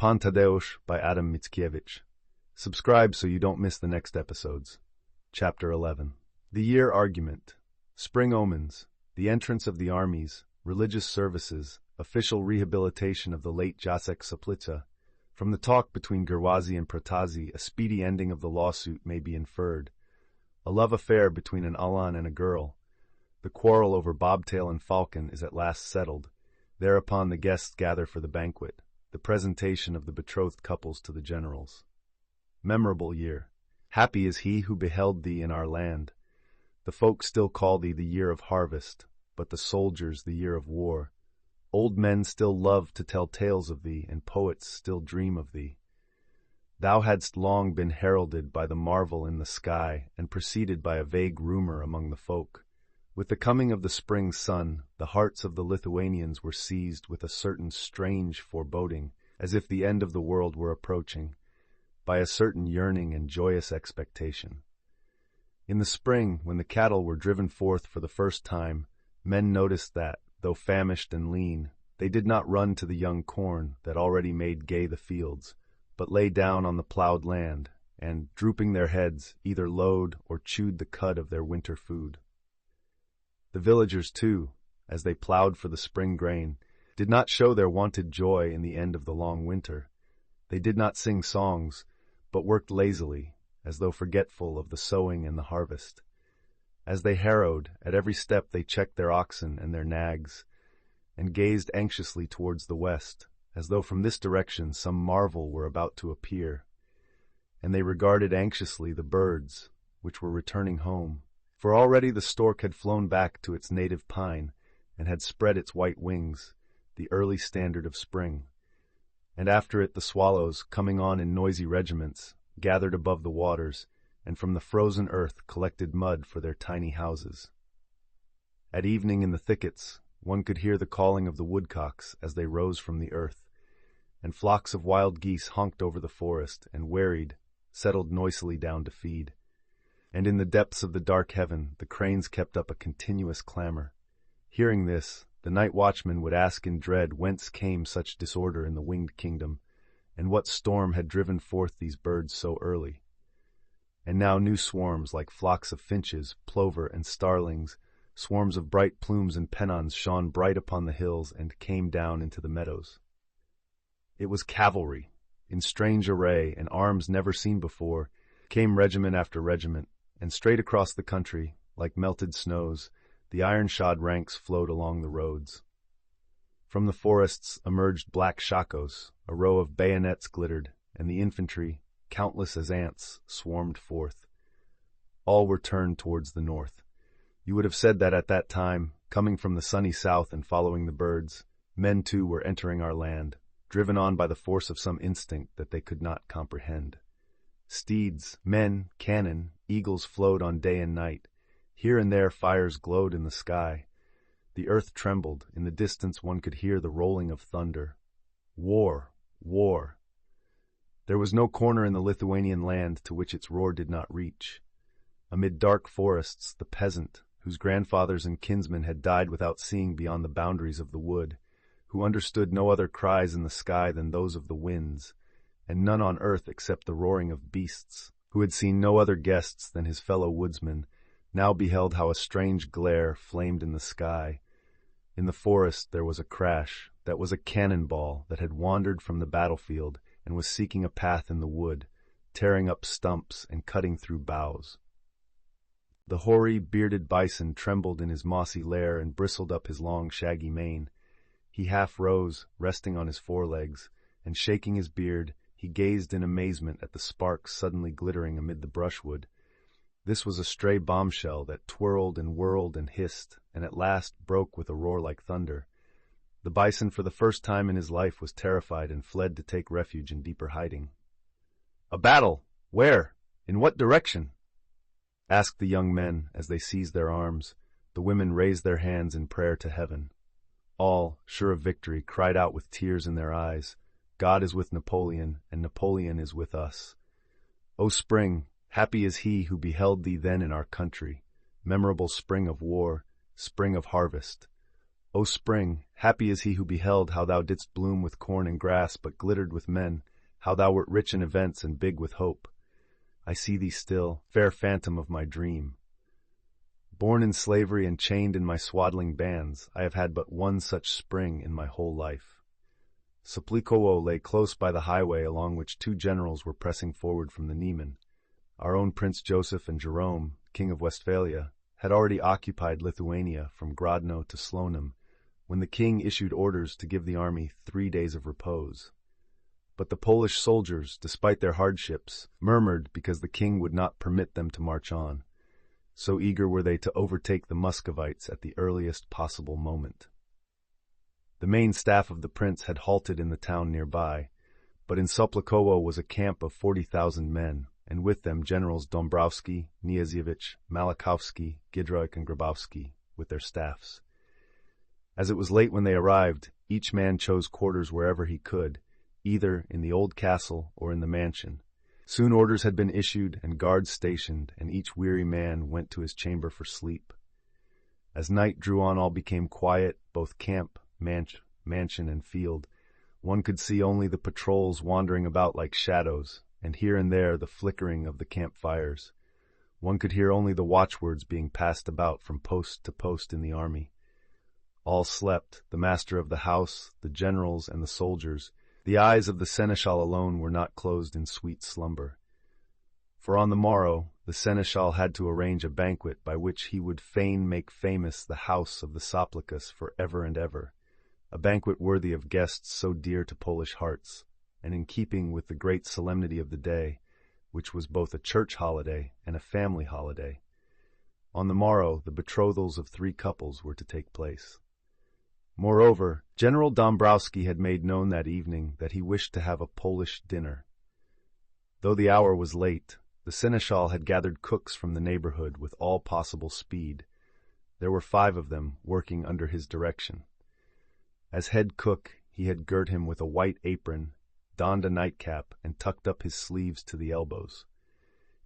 Pan Tadeusz by Adam Mickiewicz. Subscribe so you don't miss the next episodes. Chapter 11. The Year Argument. Spring omens. The entrance of the armies. Religious services. Official rehabilitation of the late Tadeusz Soplica. From the talk between Gerwazy and Protasi, a speedy ending of the lawsuit may be inferred. A love affair between an Alan and a girl. The quarrel over bobtail and falcon is at last settled. Thereupon the guests gather for the banquet, the presentation of the betrothed couples to the generals. Memorable year. Happy is he who beheld thee in our land. The folk still call thee the year of harvest, but the soldiers the year of war. Old men still love to tell tales of thee, and poets still dream of thee. Thou hadst long been heralded by the marvel in the sky, and preceded by a vague rumor among the folk. With the coming of the spring sun, the hearts of the Lithuanians were seized with a certain strange foreboding, as if the end of the world were approaching, by a certain yearning and joyous expectation. In the spring, when the cattle were driven forth for the first time, men noticed that, though famished and lean, they did not run to the young corn that already made gay the fields, but lay down on the plowed land, and, drooping their heads, either lowed or chewed the cud of their winter food. The villagers, too, as they plowed for the spring grain, did not show their wonted joy in the end of the long winter. They did not sing songs, but worked lazily, as though forgetful of the sowing and the harvest. As they harrowed, at every step they checked their oxen and their nags, and gazed anxiously towards the west, as though from this direction some marvel were about to appear. And they regarded anxiously the birds, which were returning home, for already the stork had flown back to its native pine, and had spread its white wings, the early standard of spring. And after it the swallows, coming on in noisy regiments, gathered above the waters, and from the frozen earth collected mud for their tiny houses. At evening in the thickets, one could hear the calling of the woodcocks as they rose from the earth, and flocks of wild geese honked over the forest, and wearied, settled noisily down to feed. And in the depths of the dark heaven the cranes kept up a continuous clamor. Hearing this, the night watchman would ask in dread whence came such disorder in the winged kingdom, and what storm had driven forth these birds so early. And now new swarms, like flocks of finches, plover, and starlings, swarms of bright plumes and pennons shone bright upon the hills and came down into the meadows. It was cavalry, in strange array and arms never seen before, came regiment after regiment, and straight across the country, like melted snows, the iron-shod ranks flowed along the roads. From the forests emerged black shakos, a row of bayonets glittered, and the infantry, countless as ants, swarmed forth. All were turned towards the north. You would have said that at that time, coming from the sunny south and following the birds, men too were entering our land, driven on by the force of some instinct that they could not comprehend. Steeds, men, cannon, eagles flowed on day and night. Here and there fires glowed in the sky. The earth trembled. In the distance one could hear the rolling of thunder. War, war. There was no corner in the Lithuanian land to which its roar did not reach. Amid dark forests, the peasant, whose grandfathers and kinsmen had died without seeing beyond the boundaries of the wood, who understood no other cries in the sky than those of the winds, and none on earth except the roaring of beasts, who had seen no other guests than his fellow woodsmen, now beheld how a strange glare flamed in the sky. In the forest there was a crash that was a cannonball that had wandered from the battlefield and was seeking a path in the wood, tearing up stumps and cutting through boughs. The hoary, bearded bison trembled in his mossy lair and bristled up his long, shaggy mane. He half rose, resting on his forelegs, and shaking his beard, he gazed in amazement at the sparks suddenly glittering amid the brushwood. This was a stray bombshell that twirled and whirled and hissed, and at last broke with a roar like thunder. The bison for the first time in his life was terrified and fled to take refuge in deeper hiding. "A battle! Where? In what direction?" asked the young men as they seized their arms. The women raised their hands in prayer to heaven. All, sure of victory, cried out with tears in their eyes, "God is with Napoleon, and Napoleon is with us. O spring, happy is he who beheld thee then in our country, memorable spring of war, spring of harvest. O spring, happy is he who beheld how thou didst bloom with corn and grass, but glittered with men, how thou wert rich in events and big with hope. I see thee still, fair phantom of my dream. Born in slavery and chained in my swaddling bands, I have had but one such spring in my whole life. Soplicas lay close by the highway along which two generals were pressing forward from the Niemen. Our own Prince Joseph and Jerome, King of Westphalia, had already occupied Lithuania from Grodno to Slonim, when the king issued orders to give the army 3 days of repose. But the Polish soldiers, despite their hardships, murmured because the king would not permit them to march on. So eager were they to overtake the Muscovites at the earliest possible moment. The main staff of the prince had halted in the town nearby, but in Soplicas was a camp of 40,000 men, and with them generals Dąbrowski, Mickiewicz, Malachowski, Giedroyc, and Grabowski, with their staffs. As it was late when they arrived, each man chose quarters wherever he could, either in the old castle or in the mansion. Soon orders had been issued and guards stationed, and each weary man went to his chamber for sleep. As night drew on, all became quiet, both camp, mansion, and field. One could see only the patrols wandering about like shadows, and here and there the flickering of the campfires. One could hear only the watchwords being passed about from post to post in the army. All slept, the master of the house, the generals, and the soldiers. The eyes of the seneschal alone were not closed in sweet slumber. For on the morrow, the seneschal had to arrange a banquet by which he would fain make famous the house of the Soplicas for ever and ever, a banquet worthy of guests so dear to Polish hearts, and in keeping with the great solemnity of the day, which was both a church holiday and a family holiday. On the morrow, the betrothals of 3 couples were to take place. Moreover, General Dąbrowski had made known that evening that he wished to have a Polish dinner. Though the hour was late, the seneschal had gathered cooks from the neighborhood with all possible speed. There were 5 of them working under his direction. As head cook, he had girt him with a white apron, donned a nightcap, and tucked up his sleeves to the elbows.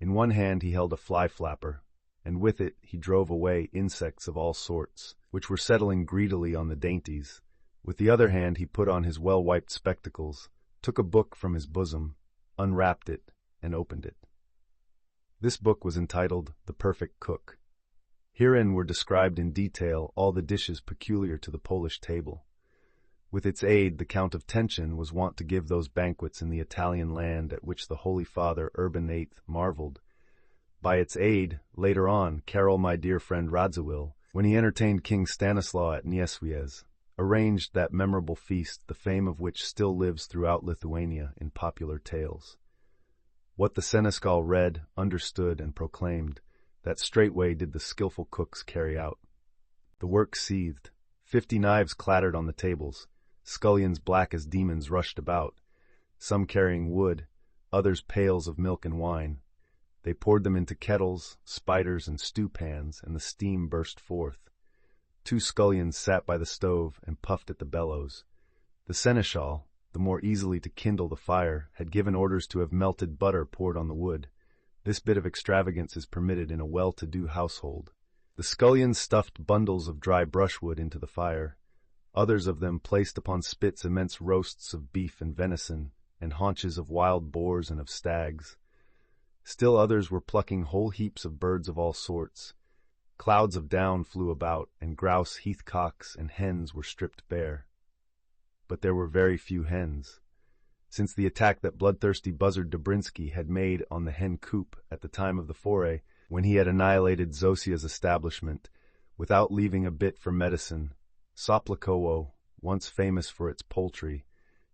In one hand he held a fly flapper, and with it he drove away insects of all sorts, which were settling greedily on the dainties. With the other hand he put on his well-wiped spectacles, took a book from his bosom, unwrapped it, and opened it. This book was entitled The Perfect Cook. Herein were described in detail all the dishes peculiar to the Polish table. With its aid, the Count of Tenchin was wont to give those banquets in the Italian land at which the Holy Father Urban VIII marveled. By its aid, later on, Karol, my dear friend Radziwill, when he entertained King Stanislaw at Nieswiez, arranged that memorable feast, the fame of which still lives throughout Lithuania in popular tales. What the seneschal read, understood, and proclaimed, that straightway did the skillful cooks carry out. The work seethed. 50 knives clattered on the tables. Scullions black as demons rushed about, some carrying wood, others pails of milk and wine. They poured them into kettles, spiders, and stew pans, and the steam burst forth. 2 scullions sat by the stove and puffed at the bellows. The seneschal, the more easily to kindle the fire, had given orders to have melted butter poured on the wood. This bit of extravagance is permitted in a well-to-do household. The scullions stuffed bundles of dry brushwood into the fire. Others of them placed upon spits immense roasts of beef and venison, and haunches of wild boars and of stags. Still others were plucking whole heaps of birds of all sorts. Clouds of down flew about, and grouse, heathcocks, and hens were stripped bare. But there were very few hens. Since the attack that bloodthirsty buzzard Dobrinsky had made on the hen coop at the time of the foray, when he had annihilated Zosia's establishment, without leaving a bit for medicine, Soplicas, once famous for its poultry,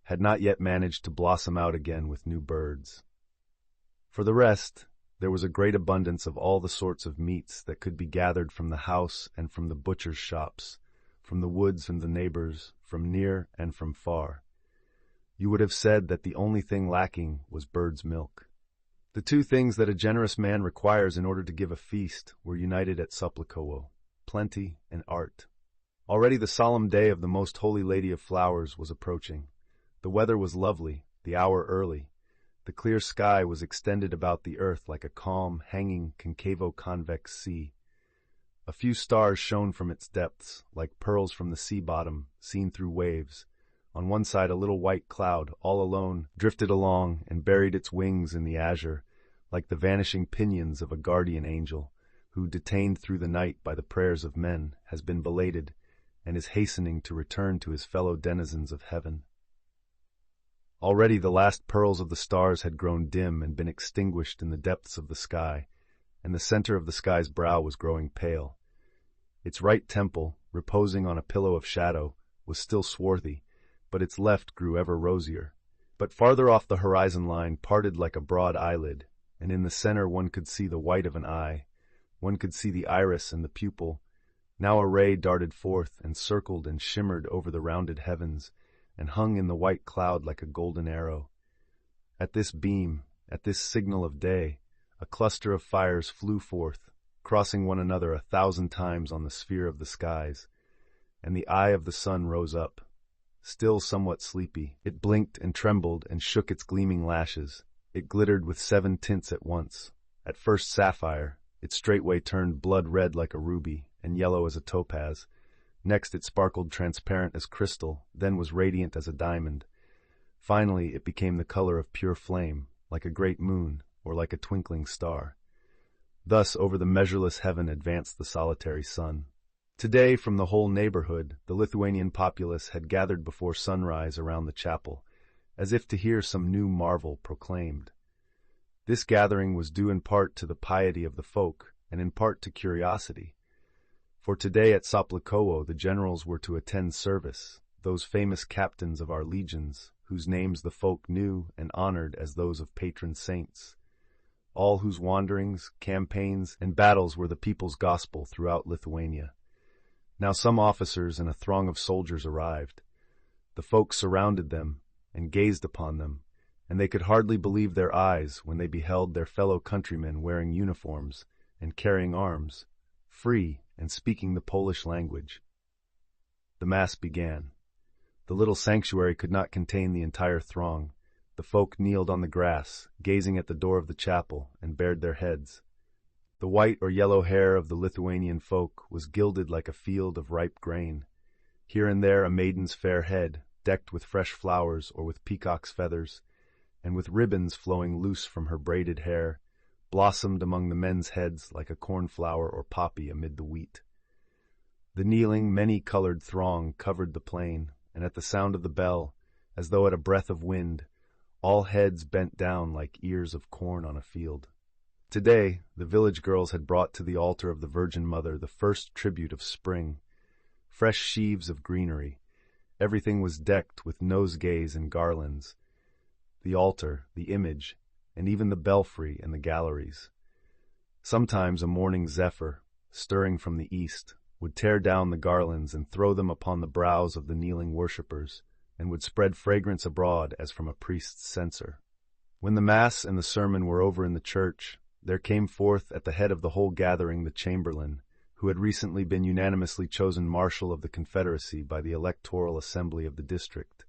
had not yet managed to blossom out again with new birds. For the rest, there was a great abundance of all the sorts of meats that could be gathered from the house and from the butcher's shops, from the woods and the neighbors, from near and from far. You would have said that the only thing lacking was bird's milk. The 2 things that a generous man requires in order to give a feast were united at Soplicas: plenty and art. Already the solemn day of the Most Holy Lady of Flowers was approaching. The weather was lovely, the hour early. The clear sky was extended about the earth like a calm, hanging, concavo-convex sea. A few stars shone from its depths, like pearls from the sea bottom, seen through waves. On one side a little white cloud, all alone, drifted along and buried its wings in the azure, like the vanishing pinions of a guardian angel, who, detained through the night by the prayers of men, has been belated, and is hastening to return to his fellow denizens of heaven. Already the last pearls of the stars had grown dim and been extinguished in the depths of the sky, and the center of the sky's brow was growing pale. Its right temple, reposing on a pillow of shadow, was still swarthy, but its left grew ever rosier. But farther off the horizon line parted like a broad eyelid, and in the center one could see the white of an eye. One could see the iris and the pupil. Now a ray darted forth and circled and shimmered over the rounded heavens, and hung in the white cloud like a golden arrow. At this beam, at this signal of day, a cluster of fires flew forth, crossing one another 1,000 times on the sphere of the skies, and the eye of the sun rose up. Still somewhat sleepy, it blinked and trembled and shook its gleaming lashes. It glittered with 7 tints at once. At first sapphire, it straightway turned blood-red like a ruby, and yellow as a topaz. Next it sparkled transparent as crystal, then was radiant as a diamond. Finally it became the color of pure flame, like a great moon, or like a twinkling star. Thus over the measureless heaven advanced the solitary sun. Today, from the whole neighborhood, the Lithuanian populace had gathered before sunrise around the chapel, as if to hear some new marvel proclaimed. This gathering was due in part to the piety of the folk, and in part to curiosity. For today at Soplicas the generals were to attend service, those famous captains of our legions, whose names the folk knew and honored as those of patron saints, all whose wanderings, campaigns, and battles were the people's gospel throughout Lithuania. Now some officers and a throng of soldiers arrived. The folk surrounded them and gazed upon them, and they could hardly believe their eyes when they beheld their fellow countrymen wearing uniforms and carrying arms, free and speaking the Polish language. The Mass began. The little sanctuary could not contain the entire throng. The folk kneeled on the grass, gazing at the door of the chapel, and bared their heads. The white or yellow hair of the Lithuanian folk was gilded like a field of ripe grain. Here and there a maiden's fair head, decked with fresh flowers or with peacock's feathers, and with ribbons flowing loose from her braided hair, blossomed among the men's heads like a cornflower or poppy amid the wheat. The kneeling, many-colored throng covered the plain, and at the sound of the bell, as though at a breath of wind, all heads bent down like ears of corn on a field. Today, the village girls had brought to the altar of the Virgin Mother the first tribute of spring, fresh sheaves of greenery. Everything was decked with nosegays and garlands, the altar, the image, and even the belfry and the galleries. Sometimes a morning zephyr, stirring from the east, would tear down the garlands and throw them upon the brows of the kneeling worshippers, and would spread fragrance abroad as from a priest's censer. When the Mass and the sermon were over in the church, there came forth at the head of the whole gathering the chamberlain, who had recently been unanimously chosen Marshal of the Confederacy by the Electoral Assembly of the district.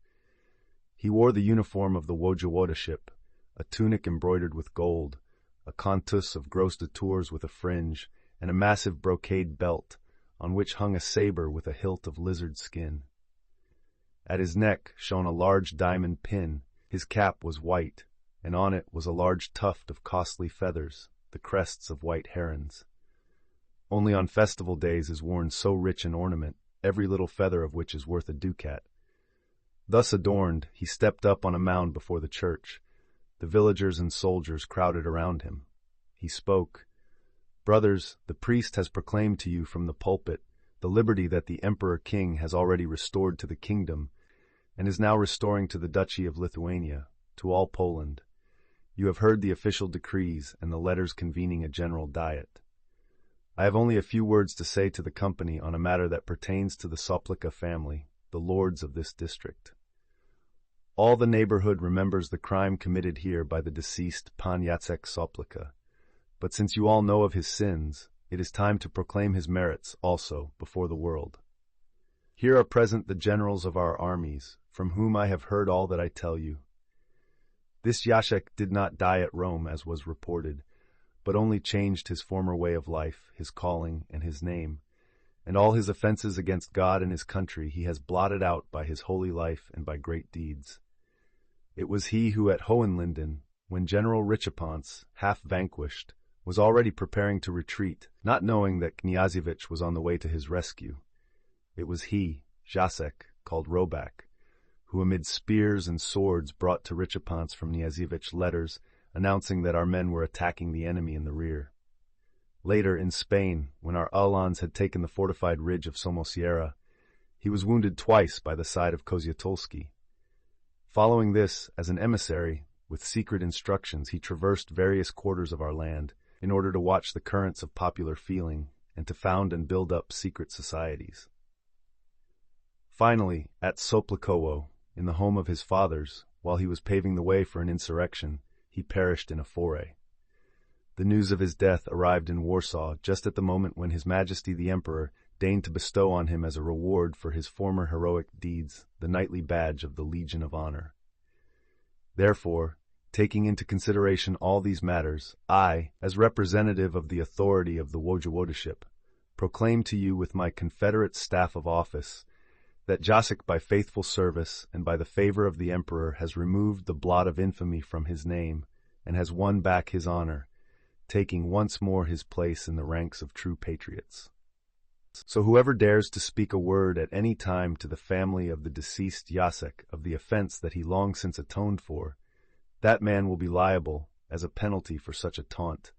He wore the uniform of the wojewodoship, a tunic embroidered with gold, a contus of gros de tours with a fringe, and a massive brocade belt, on which hung a saber with a hilt of lizard skin. At his neck shone a large diamond pin. His cap was white, and on it was a large tuft of costly feathers, the crests of white herons. Only on festival days is worn so rich an ornament, every little feather of which is worth a ducat. Thus adorned, he stepped up on a mound before the church. The villagers and soldiers crowded around him. He spoke. "Brothers, the priest has proclaimed to you from the pulpit the liberty that the Emperor-King has already restored to the kingdom, and is now restoring to the Duchy of Lithuania, to all Poland. You have heard the official decrees and the letters convening a general diet. I have only a few words to say to the company on a matter that pertains to the Soplica family, the lords of this district. All the neighborhood remembers the crime committed here by the deceased Pan Jacek Soplica, but since you all know of his sins, it is time to proclaim his merits also before the world. Here are present the generals of our armies, from whom I have heard all that I tell you. This Jacek did not die at Rome, as was reported, but only changed his former way of life, his calling, and his name. And all his offenses against God and his country he has blotted out by his holy life and by great deeds. It was he who at Hohenlinden, when General Richepont, half vanquished, was already preparing to retreat, not knowing that Kniazevich was on the way to his rescue. It was he, Jacek, called Roback, who amid spears and swords brought to Richepont from Kniazevich letters announcing that our men were attacking the enemy in the rear. Later, in Spain, when our Uhlans had taken the fortified ridge of Somosierra, he was wounded twice by the side of Koziatolski. Following this, as an emissary, with secret instructions, he traversed various quarters of our land in order to watch the currents of popular feeling and to found and build up secret societies. Finally, at Soplikowo, in the home of his fathers, while he was paving the way for an insurrection, he perished in a foray. The news of his death arrived in Warsaw just at the moment when His Majesty the Emperor deigned to bestow on him as a reward for his former heroic deeds the knightly badge of the Legion of Honor. Therefore, taking into consideration all these matters, I, as representative of the authority of the Wojewodoship, proclaim to you with my Confederate staff of office that Jacek by faithful service and by the favor of the Emperor has removed the blot of infamy from his name and has won back his honor, taking once more his place in the ranks of true patriots. So whoever dares to speak a word at any time to the family of the deceased Jacek of the offense that he long since atoned for, that man will be liable, as a penalty for such a taunt,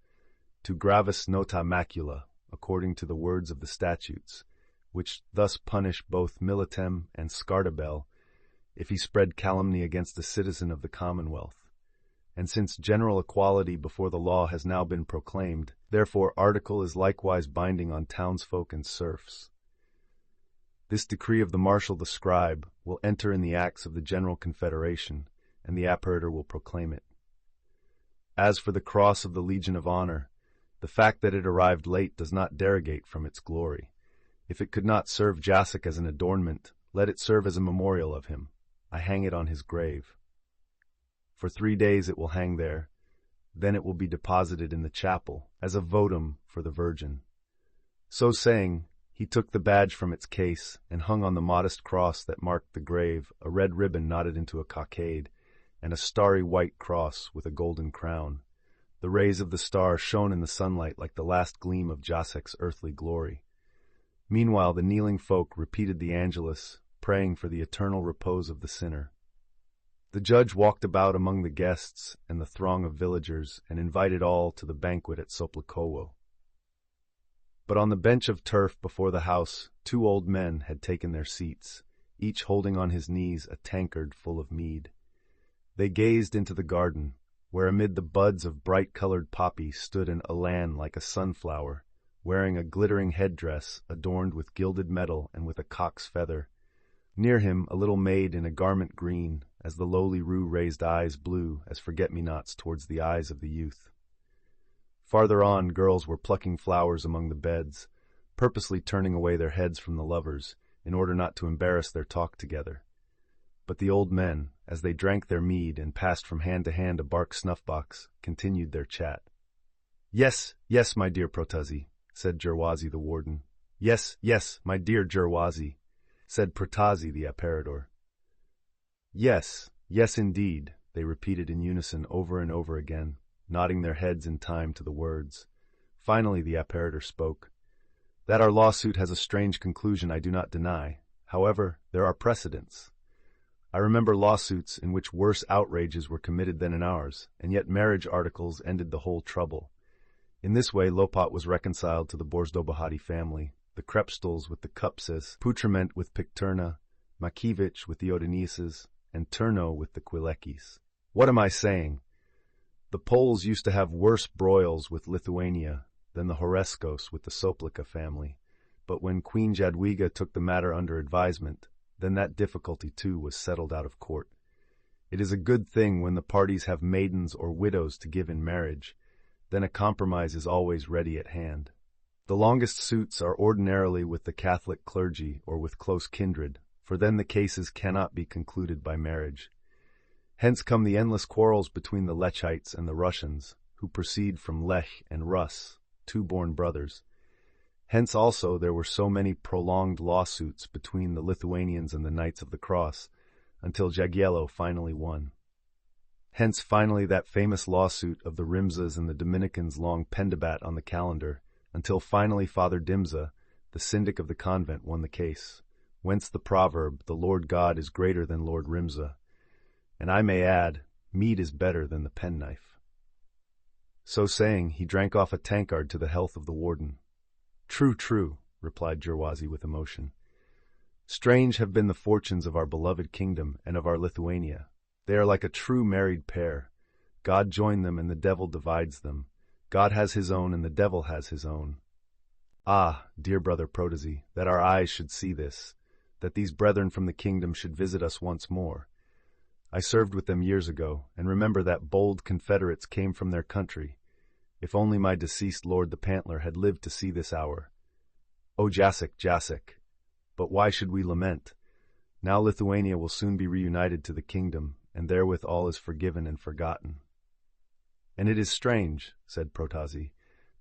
to gravis nota macula, according to the words of the statutes, which thus punish both militem and scartabel if he spread calumny against a citizen of the Commonwealth. And since general equality before the law has now been proclaimed, therefore article is likewise binding on townsfolk and serfs. This decree of the Marshal the Scribe will enter in the acts of the General Confederation, and the apparator will proclaim it. As for the cross of the Legion of Honor, the fact that it arrived late does not derogate from its glory. If it could not serve Jacek as an adornment, let it serve as a memorial of him. I hang it on his grave. For 3 days it will hang there, then it will be deposited in the chapel as a votum for the Virgin. So saying, he took the badge from its case and hung on the modest cross that marked the grave a red ribbon knotted into a cockade, and a starry white cross with a golden crown. The rays of the star shone in the sunlight like the last gleam of Jacek's earthly glory. Meanwhile the kneeling folk repeated the Angelus, praying for the eternal repose of the sinner. The judge walked about among the guests and the throng of villagers and invited all to the banquet at Soplikowo. But on the bench of turf before the house 2 old men had taken their seats, each holding on his knees a tankard full of mead. They gazed into the garden, where amid the buds of bright-colored poppy stood an elan like a sunflower, wearing a glittering headdress adorned with gilded metal and with a cock's feather. Near him a little maid in a garment green, as the lowly rue raised eyes blue as forget-me-nots towards the eyes of the youth. Farther on, girls were plucking flowers among the beds, purposely turning away their heads from the lovers, in order not to embarrass their talk together. But the old men, as they drank their mead and passed from hand to hand a bark snuff-box, continued their chat. "Yes, yes, my dear Protazzi," said Gerwazi the warden. "Yes, yes, my dear Gerwazi," said Protazzi the apparitor. "Yes, yes indeed," they repeated in unison over and over again, nodding their heads in time to the words. Finally the apparitor spoke. "That our lawsuit has a strange conclusion I do not deny. However, there are precedents. I remember lawsuits in which worse outrages were committed than in ours, and yet marriage articles ended the whole trouble. In this way Lopat was reconciled to the Borzdobohati family, the Krepstels with the Kupses, Putrament with Pikturna, Mickiewicz with the Odenises, and Turno with the Kwileckis. What am I saying? The Poles used to have worse broils with Lithuania than the Horeszkos with the Soplica family, but when Queen Jadwiga took the matter under advisement, then that difficulty too was settled out of court. It is a good thing when the parties have maidens or widows to give in marriage, then a compromise is always ready at hand. The longest suits are ordinarily with the Catholic clergy or with close kindred, for then the cases cannot be concluded by marriage. Hence come the endless quarrels between the Lechites and the Russians, who proceed from Lech and Rus, two born brothers. Hence also there were so many prolonged lawsuits between the Lithuanians and the Knights of the Cross, until Jagiello finally won. Hence finally that famous lawsuit of the Rimsas and the Dominicans long pendabat on the calendar, until finally Father Dimza, the syndic of the convent, won the case, whence the proverb, "The Lord God is greater than Lord Rimsa," and I may add, mead is better than the penknife. So saying, he drank off a tankard to the health of the warden. "True, true," replied Gerwazi with emotion. "Strange have been the fortunes of our beloved kingdom and of our Lithuania. They are like a true married pair. God joined them and the devil divides them. God has his own and the devil has his own. Ah, dear brother Protasi, that our eyes should see this, that these brethren from the kingdom should visit us once more. I served with them years ago, and remember that bold confederates came from their country. If only my deceased lord the Pantler had lived to see this hour. Oh, Jacek, Jacek! But why should we lament? Now Lithuania will soon be reunited to the kingdom, and therewith all is forgiven and forgotten." "And it is strange," said Protasi,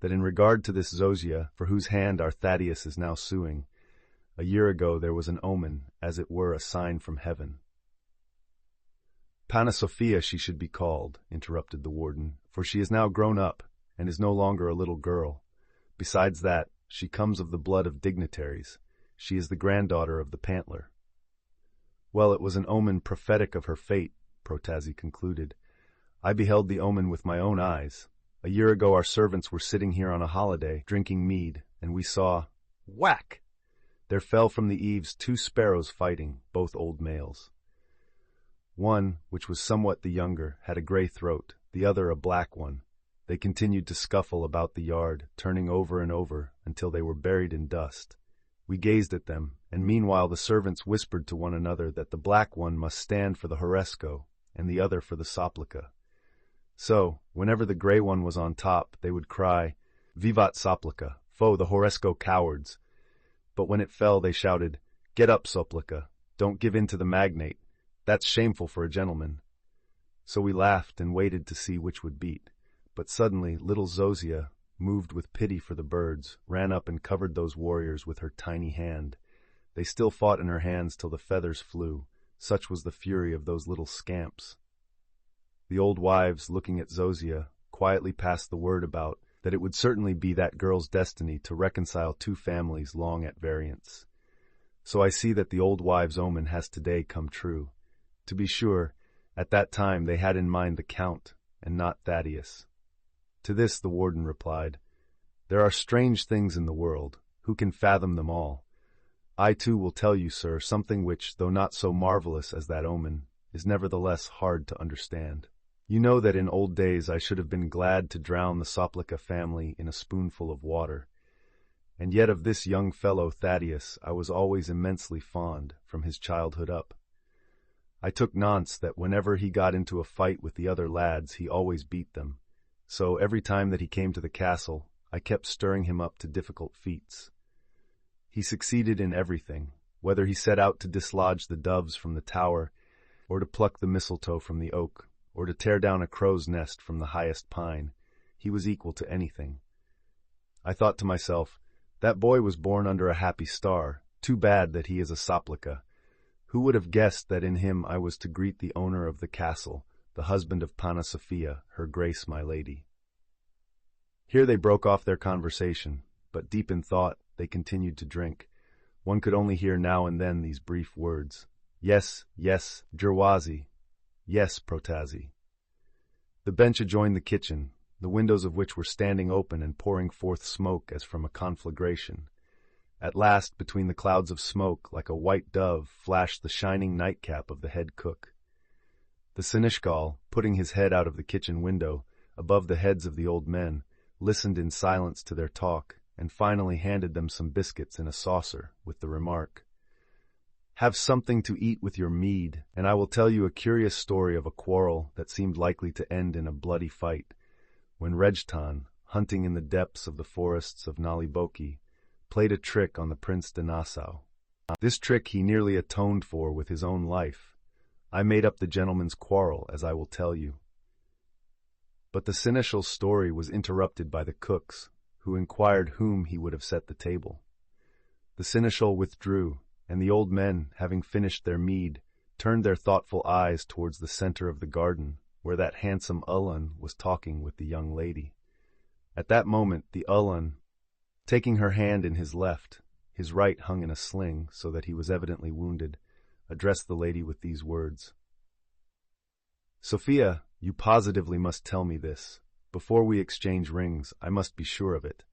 "that in regard to this Zozia, for whose hand our Thaddeus is now suing, a year ago there was an omen, as it were a sign from heaven." "Panna Sophia she should be called," interrupted the warden, "for she is now grown up, and is no longer a little girl. Besides that, she comes of the blood of dignitaries. She is the granddaughter of the Pantler." "Well, it was an omen prophetic of her fate," Protasi concluded. "I beheld the omen with my own eyes. A year ago our servants were sitting here on a holiday, drinking mead, and we saw— whack! There fell from the eaves 2 sparrows fighting, both old males. One, which was somewhat the younger, had a grey throat, the other a black one. They continued to scuffle about the yard, turning over and over, until they were buried in dust. We gazed at them, and meanwhile the servants whispered to one another that the black one must stand for the Horeszkos, and the other for the Soplica. So, whenever the grey one was on top, they would cry, 'Vivat Soplica, foe the Horeszkos cowards!' But when it fell, they shouted, 'Get up, Soplica, don't give in to the magnate, that's shameful for a gentleman.' So we laughed and waited to see which would beat. But suddenly little Zozia, moved with pity for the birds, ran up and covered those warriors with her tiny hand. They still fought in her hands till the feathers flew. Such was the fury of those little scamps. The old wives, looking at Zozia, quietly passed the word about that it would certainly be that girl's destiny to reconcile 2 families long at variance. So I see that the old wives' omen has today come true. To be sure, at that time they had in mind the Count, and not Thaddeus." To this the warden replied, "There are strange things in the world. Who can fathom them all? I too will tell you, sir, something which, though not so marvelous as that omen, is nevertheless hard to understand. You know that in old days I should have been glad to drown the Soplica family in a spoonful of water, and yet of this young fellow Thaddeus I was always immensely fond, from his childhood up. I took nonce that whenever he got into a fight with the other lads he always beat them, so every time that he came to the castle I kept stirring him up to difficult feats. He succeeded in everything, whether he set out to dislodge the doves from the tower, or to pluck the mistletoe from the oak, or to tear down a crow's nest from the highest pine. He was equal to anything. I thought to myself, that boy was born under a happy star. Too bad that he is a Soplica. Who would have guessed that in him I was to greet the owner of the castle, the husband of Panna Sophia, her grace my lady?" Here they broke off their conversation, but deep in thought they continued to drink. One could only hear now and then these brief words, "Yes, yes, Gerwazi. Yes, Protasi." The bench adjoined the kitchen, the windows of which were standing open and pouring forth smoke as from a conflagration. At last, between the clouds of smoke, like a white dove, flashed the shining nightcap of the head cook. The seneschal, putting his head out of the kitchen window, above the heads of the old men, listened in silence to their talk, and finally handed them some biscuits in a saucer, with the remark, "Have something to eat with your mead, and I will tell you a curious story of a quarrel that seemed likely to end in a bloody fight, when Rejtan, hunting in the depths of the forests of Naliboki, played a trick on the Prince de Nassau. This trick he nearly atoned for with his own life. I made up the gentleman's quarrel, as I will tell you." But the seneschal's story was interrupted by the cooks, who inquired whom he would have set the table. The seneschal withdrew, and the old men, having finished their mead, turned their thoughtful eyes towards the center of the garden, where that handsome Ullun was talking with the young lady. At that moment the Ullun, taking her hand in his left, his right hung in a sling so that he was evidently wounded, addressed the lady with these words. "Sophia, you positively must tell me this. Before we exchange rings, I must be sure of it.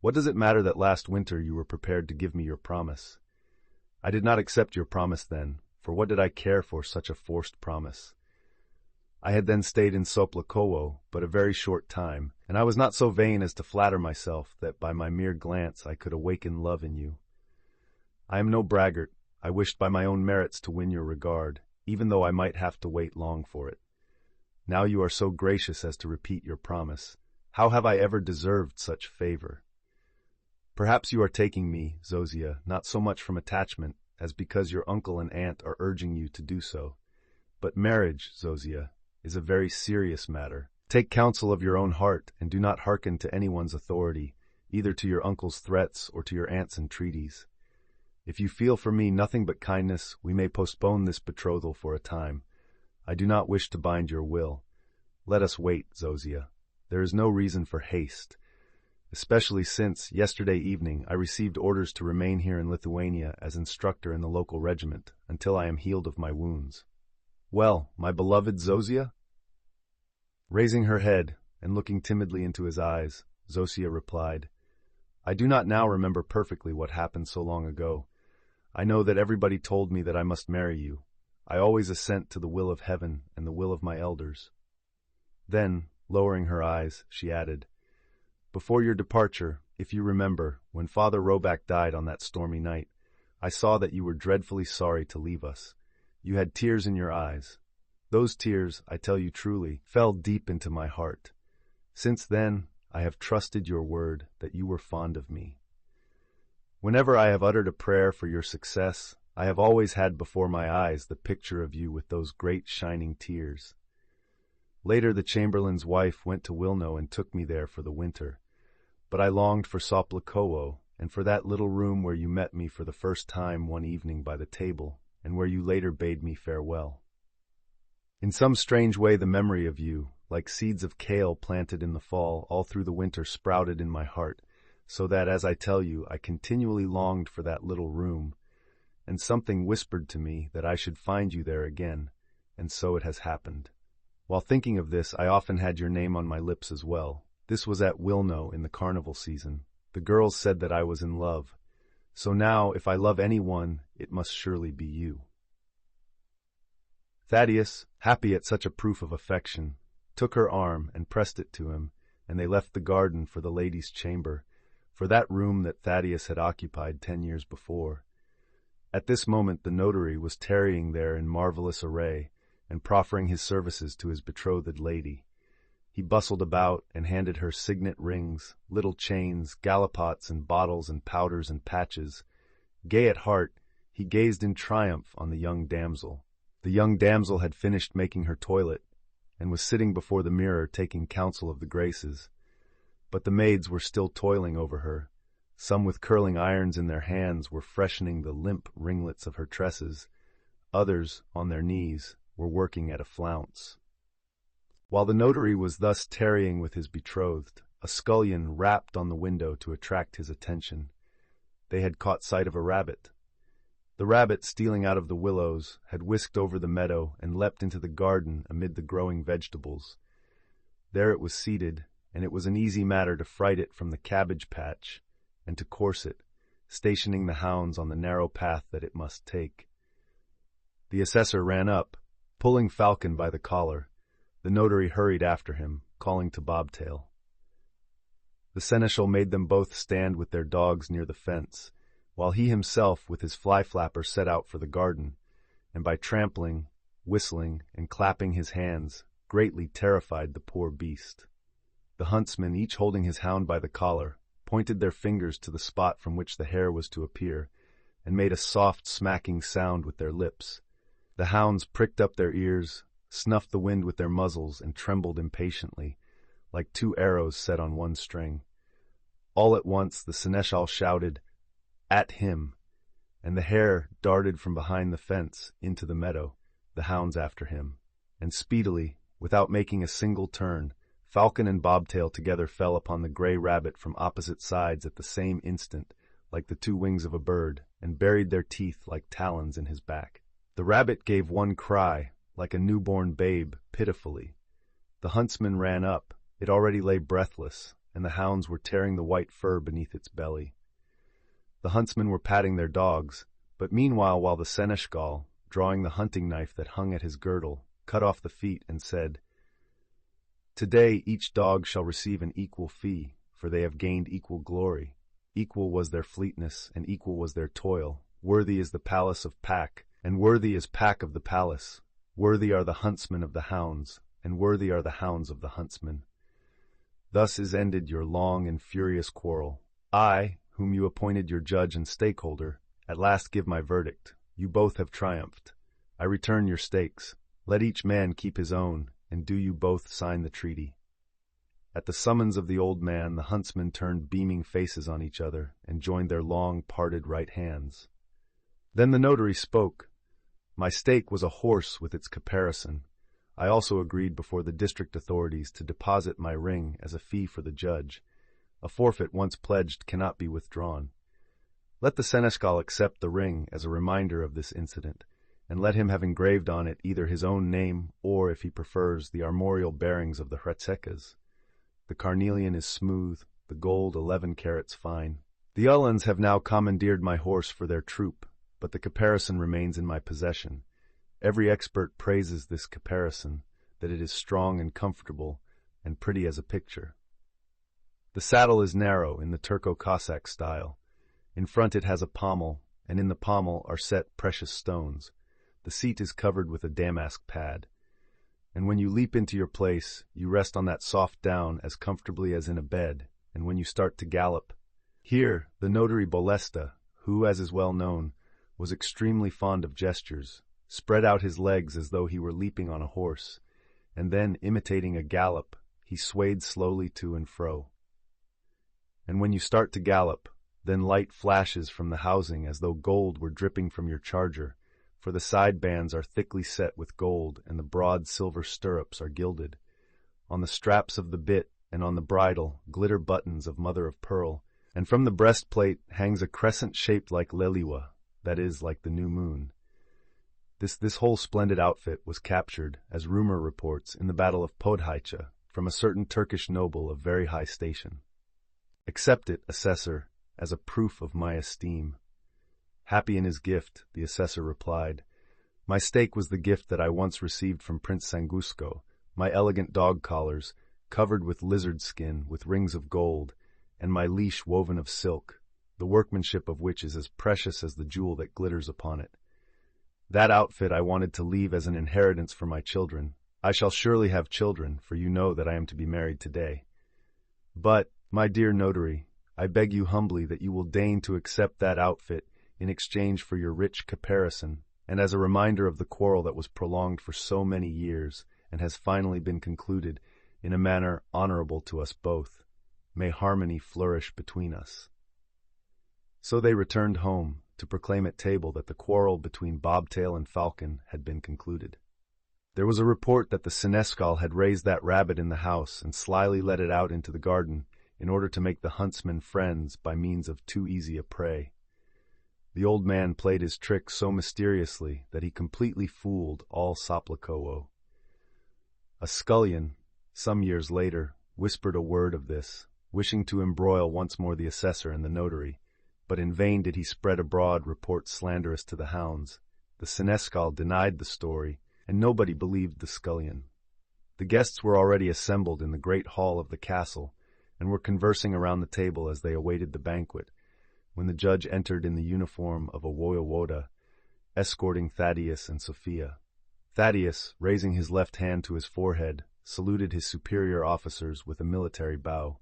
What does it matter that last winter you were prepared to give me your promise? I did not accept your promise then, for what did I care for such a forced promise? I had then stayed in Soplicowo but a very short time, and I was not so vain as to flatter myself that by my mere glance I could awaken love in you. I am no braggart. I wished by my own merits to win your regard, even though I might have to wait long for it. Now you are so gracious as to repeat your promise. How have I ever deserved such favor? Perhaps you are taking me, Zozia, not so much from attachment as because your uncle and aunt are urging you to do so. But marriage, Zozia, is a very serious matter. Take counsel of your own heart, and do not hearken to anyone's authority, either to your uncle's threats or to your aunt's entreaties. If you feel for me nothing but kindness, we may postpone this betrothal for a time. I do not wish to bind your will. Let us wait, Zozia. There is no reason for haste, especially since, yesterday evening, I received orders to remain here in Lithuania as instructor in the local regiment until I am healed of my wounds. Well, my beloved Zozia? Raising her head and looking timidly into his eyes, Zozia replied, I do not now remember perfectly what happened so long ago. I know that everybody told me that I must marry you. I always assent to the will of heaven and the will of my elders. Then, lowering her eyes, she added, Before your departure, if you remember, when Father Roback died on that stormy night, I saw that you were dreadfully sorry to leave us. You had tears in your eyes. Those tears, I tell you truly, fell deep into my heart. Since then, I have trusted your word that you were fond of me. Whenever I have uttered a prayer for your success, I have always had before my eyes the picture of you with those great shining tears. Later the chamberlain's wife went to Wilno and took me there for the winter. But I longed for Soplicowo and for that little room where you met me for the first time one evening by the table, and where you later bade me farewell. In some strange way the memory of you, like seeds of kale planted in the fall, all through the winter sprouted in my heart, so that, as I tell you, I continually longed for that little room, and something whispered to me that I should find you there again, and so it has happened. While thinking of this, I often had your name on my lips as well. This was at Wilno in the carnival season. The girls said that I was in love. So now, if I love anyone, it must surely be you. Thaddeus, happy at such a proof of affection, took her arm and pressed it to him, and they left the garden for the ladies' chamber, for that room that Thaddeus had occupied 10 years before. At this moment the notary was tarrying there in marvelous array, and proffering his services to his betrothed lady. He bustled about and handed her signet rings, little chains, gallipots and bottles and powders and patches. Gay at heart, he gazed in triumph on the young damsel. The young damsel had finished making her toilet, and was sitting before the mirror taking counsel of the graces. But the maids were still toiling over her. Some with curling irons in their hands were freshening the limp ringlets of her tresses. Others, on their knees, were working at a flounce. While the notary was thus tarrying with his betrothed, a scullion rapped on the window to attract his attention. They had caught sight of a rabbit. The rabbit, stealing out of the willows, had whisked over the meadow and leapt into the garden amid the growing vegetables. There it was seated, and it was an easy matter to fright it from the cabbage patch and to course it, stationing the hounds on the narrow path that it must take. The assessor ran up, pulling Falcon by the collar. The notary hurried after him, calling to Bobtail. The seneschal made them both stand with their dogs near the fence, while he himself with his fly-flapper set out for the garden, and by trampling, whistling, and clapping his hands, greatly terrified the poor beast. The huntsmen, each holding his hound by the collar, pointed their fingers to the spot from which the hare was to appear, and made a soft smacking sound with their lips. The hounds pricked up their ears, snuffed the wind with their muzzles, and trembled impatiently, like two arrows set on one string. All at once the seneschal shouted, "At him!" and the hare darted from behind the fence into the meadow, the hounds after him. And speedily, without making a single turn, Falcon and Bobtail together fell upon the gray rabbit from opposite sides at the same instant, like the two wings of a bird, and buried their teeth like talons in his back. The rabbit gave one cry, like a newborn babe, pitifully. The huntsman ran up. It already lay breathless, and the hounds were tearing the white fur beneath its belly. The huntsmen were patting their dogs, but meanwhile, while the seneschal, drawing the hunting knife that hung at his girdle, cut off the feet and said, "Today each dog shall receive an equal fee, for they have gained equal glory. Equal was their fleetness, and equal was their toil. Worthy is the palace of Pack, and worthy is Pack of the palace. Worthy are the huntsmen of the hounds, and worthy are the hounds of the huntsmen. Thus is ended your long and furious quarrel. I, whom you appointed your judge and stakeholder, at last give my verdict. You both have triumphed. I return your stakes. Let each man keep his own, and do you both sign the treaty." At the summons of the old man, the huntsmen turned beaming faces on each other and joined their long, parted right hands. Then the notary spoke. "My stake was a horse with its caparison. I also agreed before the district authorities to deposit my ring as a fee for the judge. A forfeit once pledged cannot be withdrawn. Let the seneschal accept the ring as a reminder of this incident, and let him have engraved on it either his own name or, if he prefers, the armorial bearings of the Horeszkos. The carnelian is smooth, the gold 11 carats fine. The Uhlans have now commandeered my horse for their troop, but the caparison remains in my possession. Every expert praises this caparison, that it is strong and comfortable, and pretty as a picture. The saddle is narrow in the Turco-Cossack style. In front it has a pommel, and in the pommel are set precious stones. The seat is covered with a damask pad. And when you leap into your place, you rest on that soft down as comfortably as in a bed, and when you start to gallop. Here, the notary Bolesta, who, as is well known, was extremely fond of gestures, spread out his legs as though he were leaping on a horse, and then, imitating a gallop, he swayed slowly to and fro. And when you start to gallop, then light flashes from the housing as though gold were dripping from your charger, for the side bands are thickly set with gold and the broad silver stirrups are gilded. On the straps of the bit and on the bridle glitter buttons of mother-of-pearl, and from the breastplate hangs a crescent shaped like Leliwa, that is, like the new moon. This whole splendid outfit was captured, as rumor reports, in the Battle of Podhaicha, from a certain Turkish noble of very high station. Accept it, assessor, as a proof of my esteem. Happy in his gift, the assessor replied. My stake was the gift that I once received from Prince Sangusko, my elegant dog collars, covered with lizard skin, with rings of gold, and my leash woven of silk, the workmanship of which is as precious as the jewel that glitters upon it. That outfit I wanted to leave as an inheritance for my children. I shall surely have children, for you know that I am to be married today. But, my dear notary, I beg you humbly that you will deign to accept that outfit in exchange for your rich caparison, and as a reminder of the quarrel that was prolonged for so many years and has finally been concluded in a manner honorable to us both. May harmony flourish between us. So they returned home to proclaim at table that the quarrel between Bobtail and Falcon had been concluded. There was a report that the seneschal had raised that rabbit in the house and slyly let it out into the garden in order to make the huntsmen friends by means of too easy a prey. The old man played his trick so mysteriously that he completely fooled all Soplicowo. A scullion, some years later, whispered a word of this, wishing to embroil once more the assessor and the notary, but in vain did he spread abroad reports slanderous to the hounds. The seneschal denied the story, and nobody believed the scullion. The guests were already assembled in the great hall of the castle, and were conversing around the table as they awaited the banquet, when the judge entered in the uniform of a woyewoda, escorting Thaddeus and Sophia. Thaddeus, raising his left hand to his forehead, saluted his superior officers with a military bow.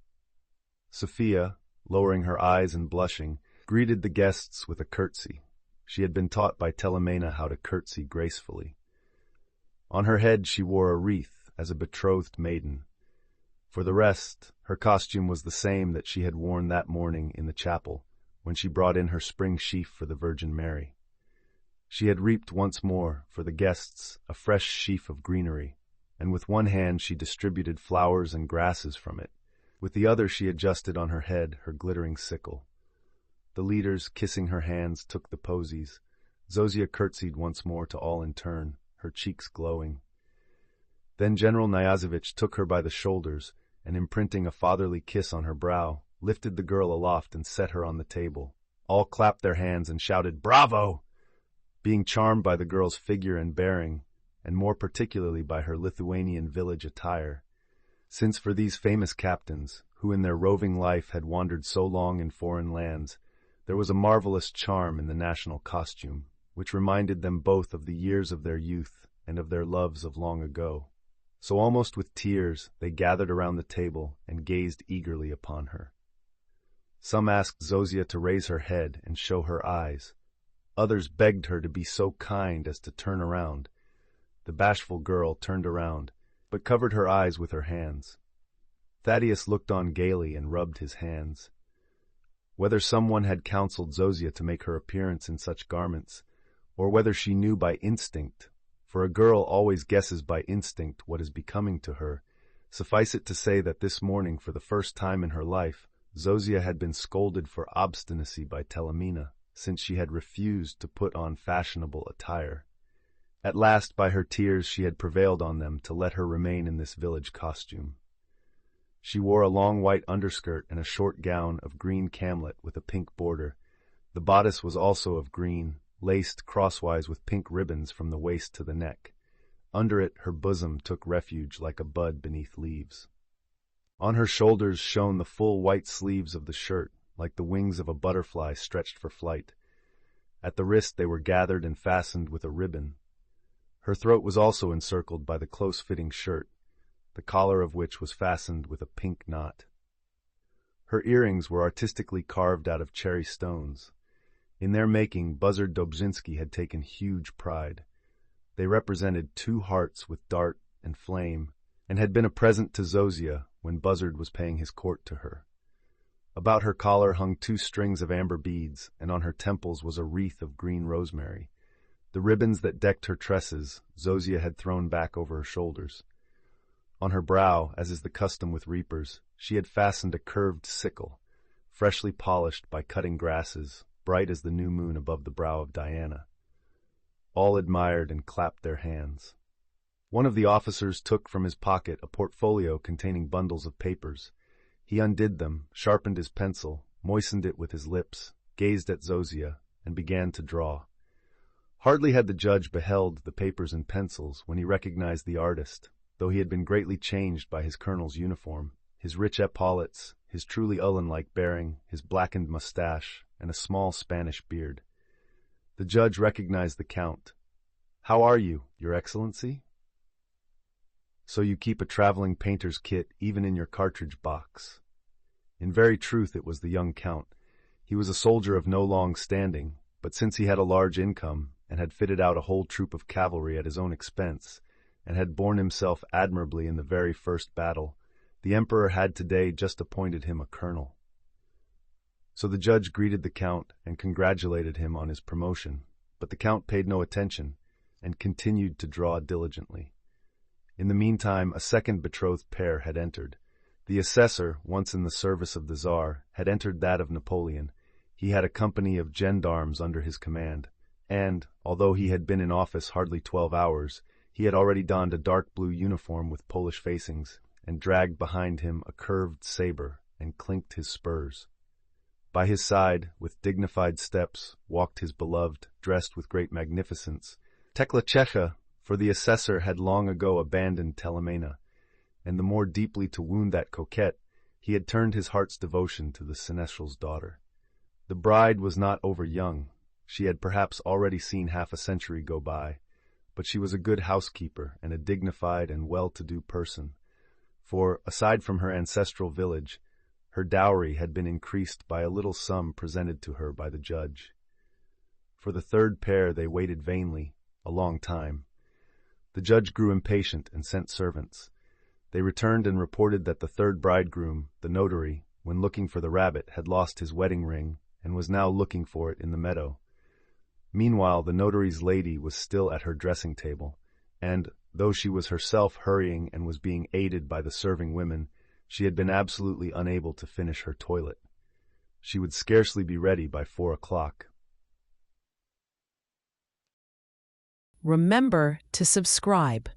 Sophia, lowering her eyes and blushing, greeted the guests with a curtsy. She had been taught by Telemena how to curtsy gracefully. On her head she wore a wreath as a betrothed maiden. For the rest, her costume was the same that she had worn that morning in the chapel, when she brought in her spring sheaf for the Virgin Mary. She had reaped once more, for the guests, a fresh sheaf of greenery, and with one hand she distributed flowers and grasses from it. With the other she adjusted on her head her glittering sickle. The leaders, kissing her hands, took the posies. Zozia curtsied once more to all in turn, her cheeks glowing. Then General Knyazevich took her by the shoulders, and imprinting a fatherly kiss on her brow, lifted the girl aloft and set her on the table. All clapped their hands and shouted, "Bravo!" being charmed by the girl's figure and bearing, and more particularly by her Lithuanian village attire, since for these famous captains, who in their roving life had wandered so long in foreign lands, there was a marvelous charm in the national costume, which reminded them both of the years of their youth and of their loves of long ago. So almost with tears they gathered around the table and gazed eagerly upon her. Some asked Zozia to raise her head and show her eyes. Others begged her to be so kind as to turn around. The bashful girl turned around, but covered her eyes with her hands. Thaddeus looked on gaily and rubbed his hands. Whether someone had counseled Zozia to make her appearance in such garments, or whether she knew by instinct, for a girl always guesses by instinct what is becoming to her, suffice it to say that this morning, for the first time in her life, Zozia had been scolded for obstinacy by Telemina, since she had refused to put on fashionable attire. At last, by her tears, she had prevailed on them to let her remain in this village costume. She wore a long white underskirt and a short gown of green camlet with a pink border. The bodice was also of green, laced crosswise with pink ribbons from the waist to the neck. Under it her bosom took refuge like a bud beneath leaves. On her shoulders shone the full white sleeves of the shirt, like the wings of a butterfly stretched for flight. At the wrist they were gathered and fastened with a ribbon. Her throat was also encircled by the close-fitting shirt, the collar of which was fastened with a pink knot. Her earrings were artistically carved out of cherry stones. In their making, Buzzard Dobzhinsky had taken huge pride. They represented two hearts with dart and flame, and had been a present to Zozia when Buzzard was paying his court to her. About her collar hung 2 strings of amber beads, and on her temples was a wreath of green rosemary. The ribbons that decked her tresses, Zozia had thrown back over her shoulders. On her brow, as is the custom with reapers, she had fastened a curved sickle, freshly polished by cutting grasses, bright as the new moon above the brow of Diana. All admired and clapped their hands. One of the officers took from his pocket a portfolio containing bundles of papers. He undid them, sharpened his pencil, moistened it with his lips, gazed at Zozia, and began to draw. Hardly had the judge beheld the papers and pencils when he recognized the artist, though he had been greatly changed by his colonel's uniform, his rich epaulets, his truly Ullen-like bearing, his blackened mustache, and a small Spanish beard. The judge recognized the count. "How are you, Your Excellency?" "So you keep a traveling painter's kit even in your cartridge box." In very truth it was the young count. He was a soldier of no long standing, but since he had a large income, and had fitted out a whole troop of cavalry at his own expense, and had borne himself admirably in the very first battle, the Emperor had today just appointed him a colonel. So the judge greeted the count and congratulated him on his promotion, but the count paid no attention, and continued to draw diligently. In the meantime, a second betrothed pair had entered. The assessor, once in the service of the Tsar, had entered that of Napoleon. He had a company of gendarmes under his command, and, although he had been in office hardly 12 hours, he had already donned a dark blue uniform with Polish facings, and dragged behind him a curved saber, and clinked his spurs. By his side, with dignified steps, walked his beloved, dressed with great magnificence, Tekla Checha, for the assessor had long ago abandoned Telemena, and the more deeply to wound that coquette, he had turned his heart's devotion to the seneschal's daughter. The bride was not over young. She had perhaps already seen half a century go by, but she was a good housekeeper and a dignified and well-to-do person, for, aside from her ancestral village, her dowry had been increased by a little sum presented to her by the judge. For the third pair they waited vainly, a long time. The judge grew impatient and sent servants. They returned and reported that the third bridegroom, the notary, when looking for the rabbit, had lost his wedding ring and was now looking for it in the meadow. Meanwhile, the notary's lady was still at her dressing table, and, though she was herself hurrying and was being aided by the serving women, she had been absolutely unable to finish her toilet. She would scarcely be ready by 4 o'clock. Remember to subscribe.